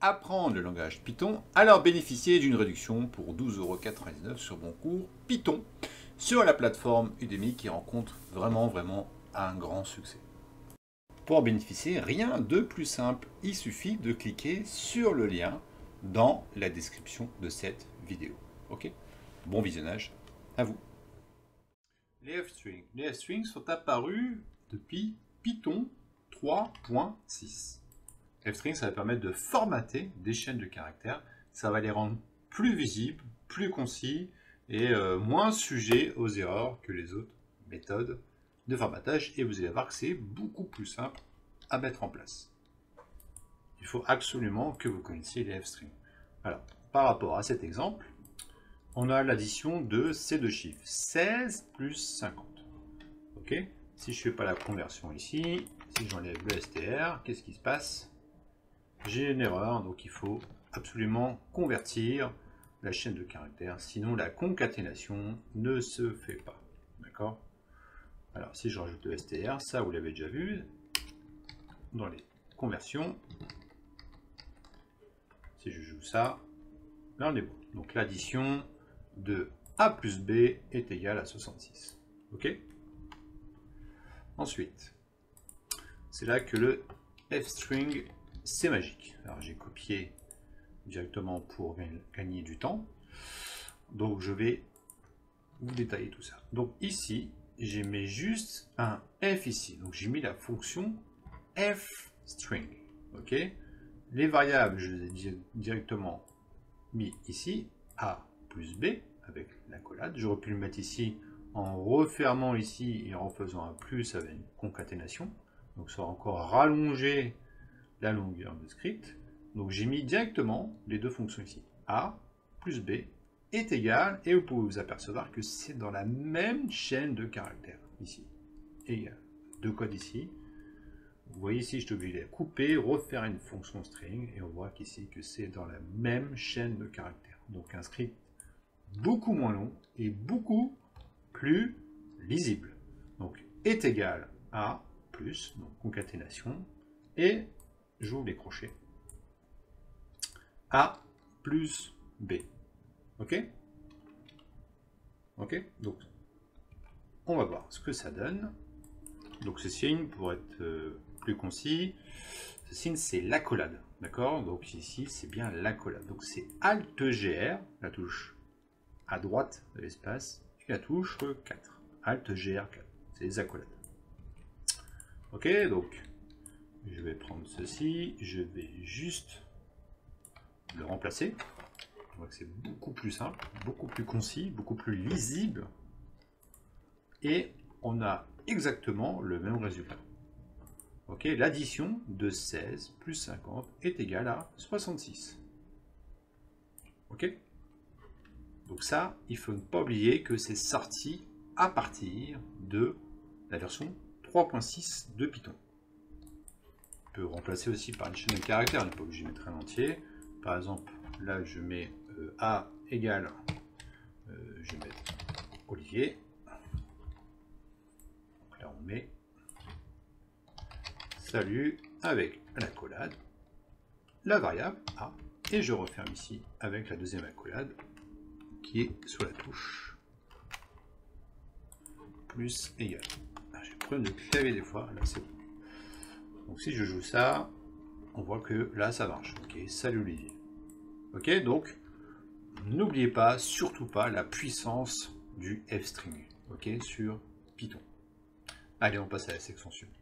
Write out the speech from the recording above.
apprendre le langage Python, alors bénéficiez d'une réduction pour 12,99 € sur mon cours Python sur la plateforme Udemy qui rencontre vraiment un grand succès. Pour en bénéficier, rien de plus simple, il suffit de cliquer sur le lien dans la description de cette vidéo. Ok? Bon visionnage à vous. Les f-strings. Les f-strings sont apparus depuis Python 3.6. F-string, ça va permettre de formater des chaînes de caractères. Ça va les rendre plus visibles, plus concis et moins sujets aux erreurs que les autres méthodes de formatage. Et vous allez voir que c'est beaucoup plus simple à mettre en place. Il faut absolument que vous connaissiez les f-strings. Alors, par rapport à cet exemple, on a l'addition de ces deux chiffres, 16 plus 50. Ok? Si je ne fais pas la conversion ici, si j'enlève le str, qu'est-ce qui se passe? J'ai une erreur, donc il faut absolument convertir la chaîne de caractères, sinon la concaténation ne se fait pas. D'accord? Alors si je rajoute le str, ça vous l'avez déjà vu, dans les conversions, si je joue ça, là on est bon. Donc l'addition de a plus b est égale à 66. Ok? Ensuite, c'est là que le f-string, c'est magique. Alors j'ai copié directement pour gagner du temps. Donc je vais vous détailler tout ça. Donc ici, j'ai mis juste un f ici. Donc j'ai mis la fonction f-string. Ok? Les variables, je les ai directement mis ici, a plus b, avec l'accolade. J'aurais pu le mettre ici en refermant ici et en faisant un plus avec une concaténation. Donc ça va encore rallonger la longueur de script. Donc j'ai mis directement les deux fonctions ici. A plus b est égal, et vous pouvez vous apercevoir que c'est dans la même chaîne de caractères ici. Égal. Deux codes ici. Vous voyez ici, je suis obligé de couper, refaire une fonction string, et on voit qu'ici que c'est dans la même chaîne de caractères. Donc un script beaucoup moins long et beaucoup plus lisible. Donc est égal à plus, donc concaténation, et j'ouvre les crochets, a plus b. Ok? Ok? Donc on va voir ce que ça donne. Donc ce signe, pour être plus concis, ce signe c'est l'accolade. D'accord? Donc ici c'est bien l'accolade. Donc c'est Alt-GR, la touche à droite de l'espace, et la touche 4. Alt-GR4. C'est les accolades. Ok, donc je vais prendre ceci, je vais juste le remplacer. On voit que c'est beaucoup plus simple, beaucoup plus concis, beaucoup plus lisible. Et on a exactement le même résultat. Ok, l'addition de 16 plus 50 est égale à 66. Ok? Donc ça, il faut ne pas oublier que c'est sorti à partir de la version 3.6 de Python. On peut remplacer aussi par une chaîne de caractères, on n'est pas obligé de mettre un entier. Par exemple, là je mets A égale, je vais mettre Olivier. Donc là on met salut avec l'accolade, la variable A, et je referme ici avec la deuxième accolade qui est sur la touche plus égal. J'ai le problème de clavier des fois, là c'est bon. Donc si je joue ça, on voit que là ça marche. Ok, salut Olivier. Ok, donc n'oubliez pas, surtout pas, la puissance du f-string. Ok, sur Python. Allez, on passe à la section suivante.